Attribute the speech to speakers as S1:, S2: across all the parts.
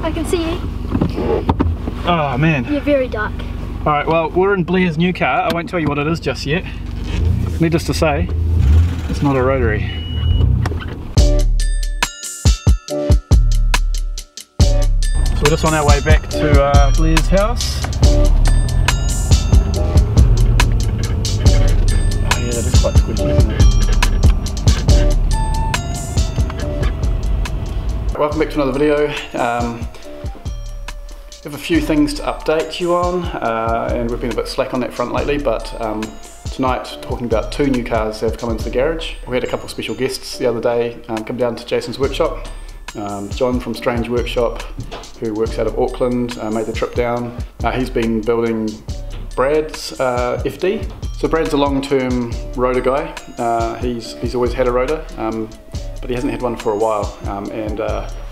S1: I can see you.
S2: Oh man.
S1: You're very dark.
S2: Alright, well, we're in Blair's new car. I won't tell you what it is just yet. Needless to say, it's not a rotary. So we're just on our way back to Blair's house. Oh yeah, that is quite squishy, isn't it? Welcome back to another video. We have a few things to update you on, and we've been a bit slack on that front lately, but tonight talking about two new cars that have come into the garage. We had a couple of special guests the other day come down to Jason's workshop. John from Strange Workshop, who works out of Auckland, made the trip down. He's been building Brad's FD. So Brad's a long-term rotor guy. He's always had a rotor, but he hasn't had one for a while, and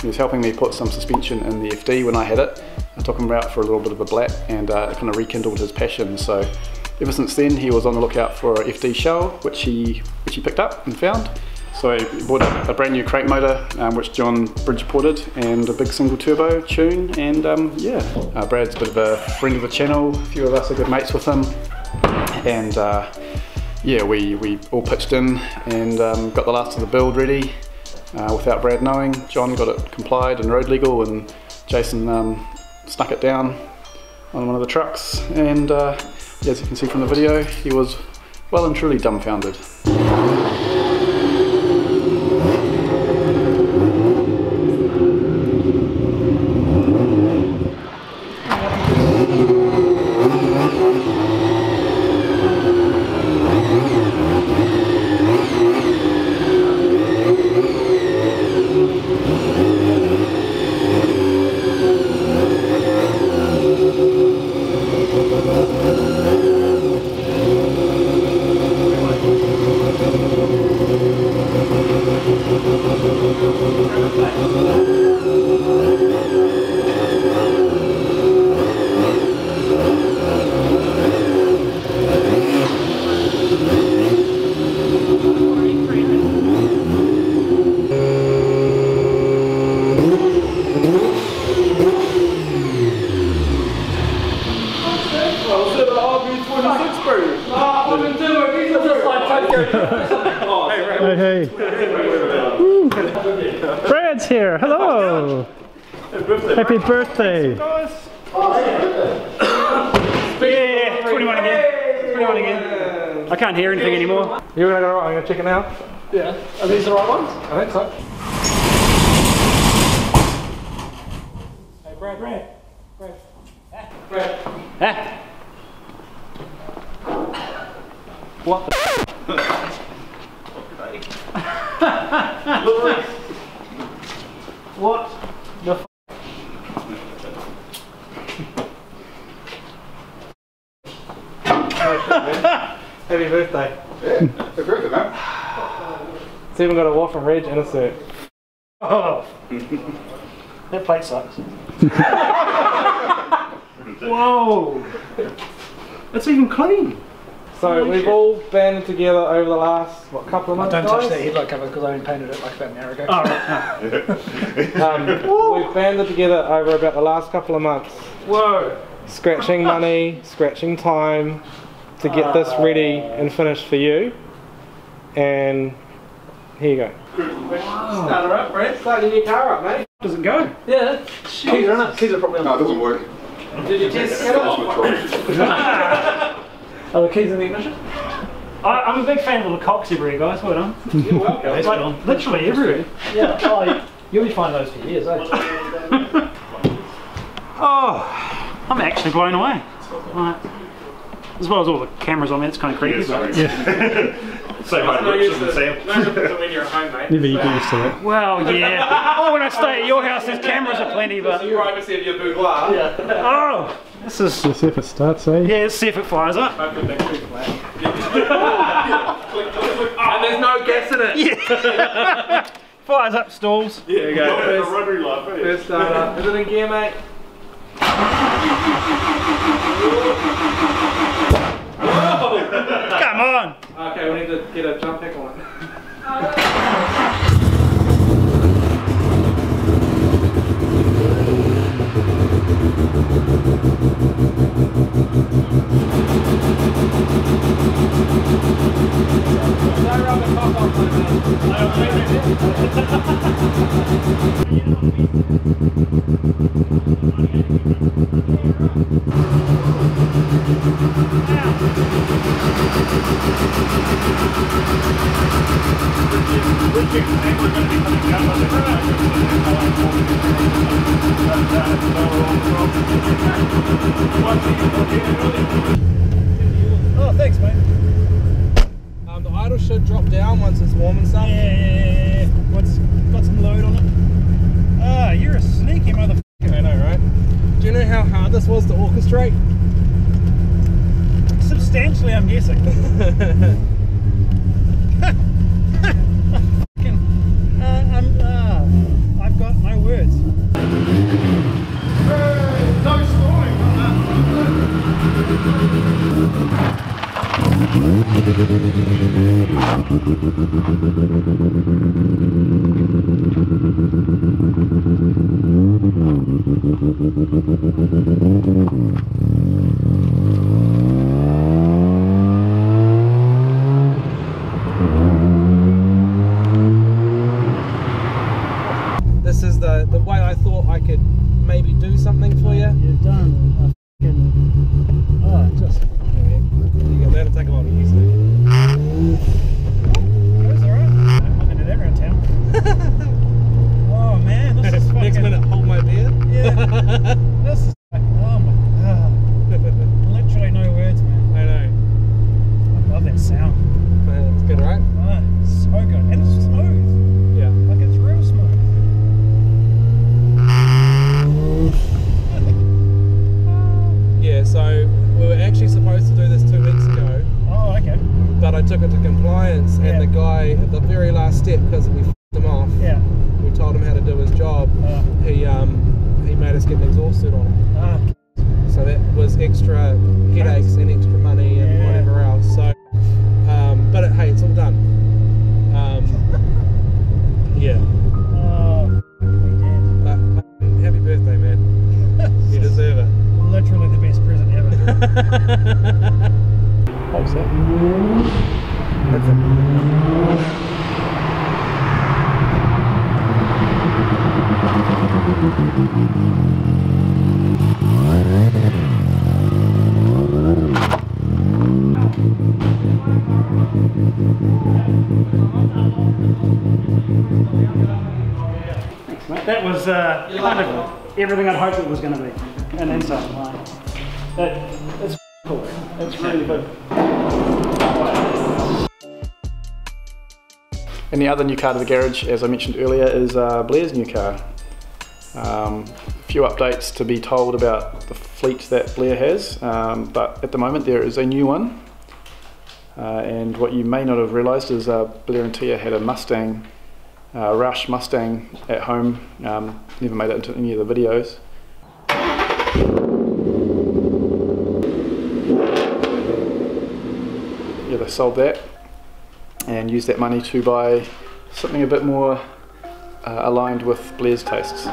S2: he was helping me put some suspension in the FD when I had it. I took him out for a little bit of a blat, and it kind of rekindled his passion. So ever since then he was on the lookout for a FD shell, which he picked up and found. So he bought a brand new crank motor, which John bridge ported, and a big single turbo tune, and yeah. Brad's a bit of a friend of the channel, a few of us are good mates with him, and yeah, we all pitched in and got the last of the build ready without Brad knowing. John got it complied and road legal, and Jason snuck it down on one of the trucks, and as you can see from the video, he was well and truly dumbfounded. Hey. Brad's here. Hello. Happy birthday. Yeah, 21 again. 21 again. I can't hear anything anymore.
S3: You're gonna go right, I'm gonna check it now.
S4: Yeah. Are these the right ones?
S3: I think so.
S4: Hey, Brad.
S2: Ah. What the What the f?
S3: Happy birthday.
S5: Yeah, happy birthday, man.
S3: It's even got a waff from Reg and a cert.
S4: Oh, that plate sucks. Whoa, it's even clean.
S3: So
S4: Holy
S3: we've
S4: shit.
S3: all banded together over the last, what, couple of months,
S4: Don't touch
S3: guys?
S4: that headlight cover because I only painted it like about an hour ago.
S3: Oh, right. We've banded together over about the last couple of months.
S4: Whoa.
S3: Scratching money, scratching time to get this ready and finished for you. And here you go.
S4: Start her up, Brad.
S3: Start your new car up, mate.
S4: Does it go? Yeah. Keys are in it. Keys are probably on.
S5: No, it doesn't work.
S4: Did you test it?
S5: That's my choice.
S4: Are the keys in the ignition? I'm a big fan of the cocks everywhere, guys. Well done. You're welcome. It's like literally everywhere. Yeah. Oh, you'll be finding those for years, eh? Oh, I'm actually blown away. Right. As well as all the cameras on there, it's kind of creepy.
S2: Yeah.
S6: Say hi to Richard and Sam.
S4: No different when you're at home, mate.
S2: Never you get used to that.
S4: Well, yeah. Oh, when I stay at your house, there's cameras aplenty, but.
S6: The privacy of your boudoir.
S4: Yeah. Oh, this is.
S2: Let's see if it starts, eh?
S4: Yeah, let's see if it fires up.
S6: And there's no gas in it.
S4: Yeah. Fires up, stalls.
S6: There you go. Rotary life, eh?
S3: First starter. Is it in gear, mate?
S4: Come on.
S3: Okay, we need to get a jump pack on it.
S4: Oh, thanks, mate.
S3: The idle should drop down once it's warm and stuff.
S4: Yeah. What's got some load on it? Ah, you're a sneaky motherfucker.
S3: I know, right? Do you know how hard this was to orchestrate?
S4: Substantially, I'm guessing. I've got no words.
S6: No stalling on that.
S3: This is the way I thought I could maybe do something for you.
S4: You've done a fucking... Oh, just...
S3: That'll take a while to use it.
S4: That's alright. I'm not gonna do that around town. Oh man, this is fucking...
S3: Next minute, hold my beer.
S4: Yeah. This is like, oh my god. Literally no words, man.
S3: I know.
S4: I love that sound.
S3: It's good, right?
S4: Oh, it's so good. And it's smooth.
S3: Yeah.
S4: Like it's real smooth.
S3: Yeah, so we were actually supposed to do this 2 weeks ago.
S4: Oh, okay.
S3: But I took it to compliance, and
S4: Yeah.
S3: the guy at the very last step, because we f***ed him off,
S4: Yeah.
S3: we told him how to do his job. He made us get an exhaust suit on it.
S4: Ah,
S3: So that was extra headaches and extra money and
S4: Yeah.
S3: whatever else. So, but hey, it's all done. Yeah.
S4: oh,
S3: But happy birthday, man. You deserve it.
S4: literally the best present ever.
S3: What's that? That's
S4: Thanks, mate. That was kind of everything I'd hoped it was going to be, and then some. It's cool. It's really good.
S2: And the other new car to the garage, as I mentioned earlier, is Blair's new car. A few updates to be told about the fleet that Blair has, but at the moment there is a new one. And what you may not have realised is Blair and Tia had a Mustang, Rush Mustang at home, never made it into any of the videos. Yeah, they sold that and used that money to buy something a bit more aligned with Blair's tastes.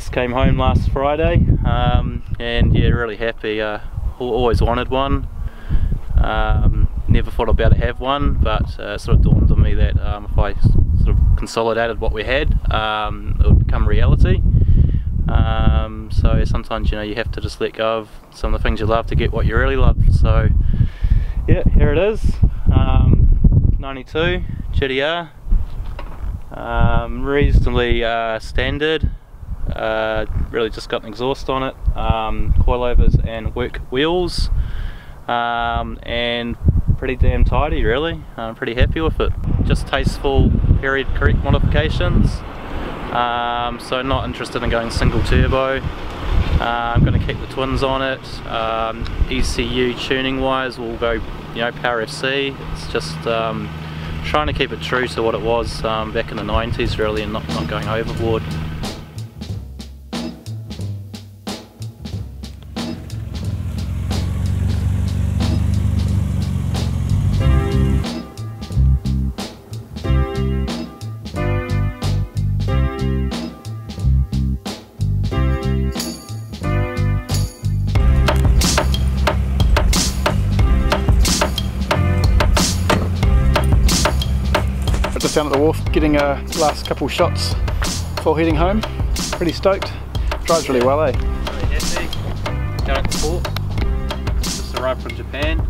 S1: just came home last Friday, and yeah, really happy. Always wanted one. Never thought I'd be able to have one, but it sort of dawned on me that if I sort of consolidated what we had, it would become reality. So sometimes, you know, you have to just let go of some of the things you love to get what you really love. So yeah, here it is. 92 GTR, reasonably standard. Really just got an exhaust on it, coilovers and work wheels, and pretty damn tidy really. I'm pretty happy with it. Just tasteful period correct modifications, so not interested in going single turbo. I'm going to keep the twins on it. ECU tuning wise will go, you know, Power FC. It's just trying to keep it true to what it was back in the 90s really, and not going overboard.
S2: Just down at the wharf getting last couple shots before heading home. Pretty stoked. Drives really well, eh?
S1: Really happy. Going to port. Just arrived from Japan.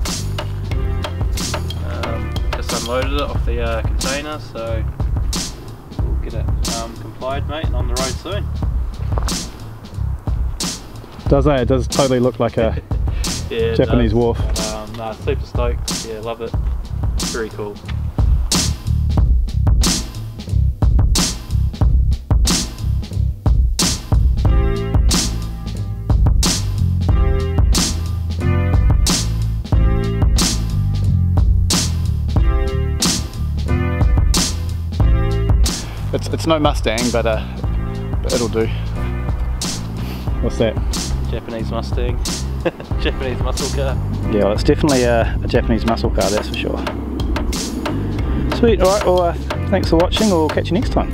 S1: Just unloaded it off the container, so we'll get it complied, mate, and on the road soon.
S2: Does it? It does totally look like a
S1: yeah,
S2: Japanese wharf.
S1: Nah, super stoked. Yeah, love it. Very cool.
S2: It's no Mustang, but it'll do. What's that?
S1: Japanese Mustang. Japanese muscle car.
S2: Yeah, well, it's definitely a Japanese muscle car, that's for sure. Sweet, alright, well thanks for watching, we'll catch you next time.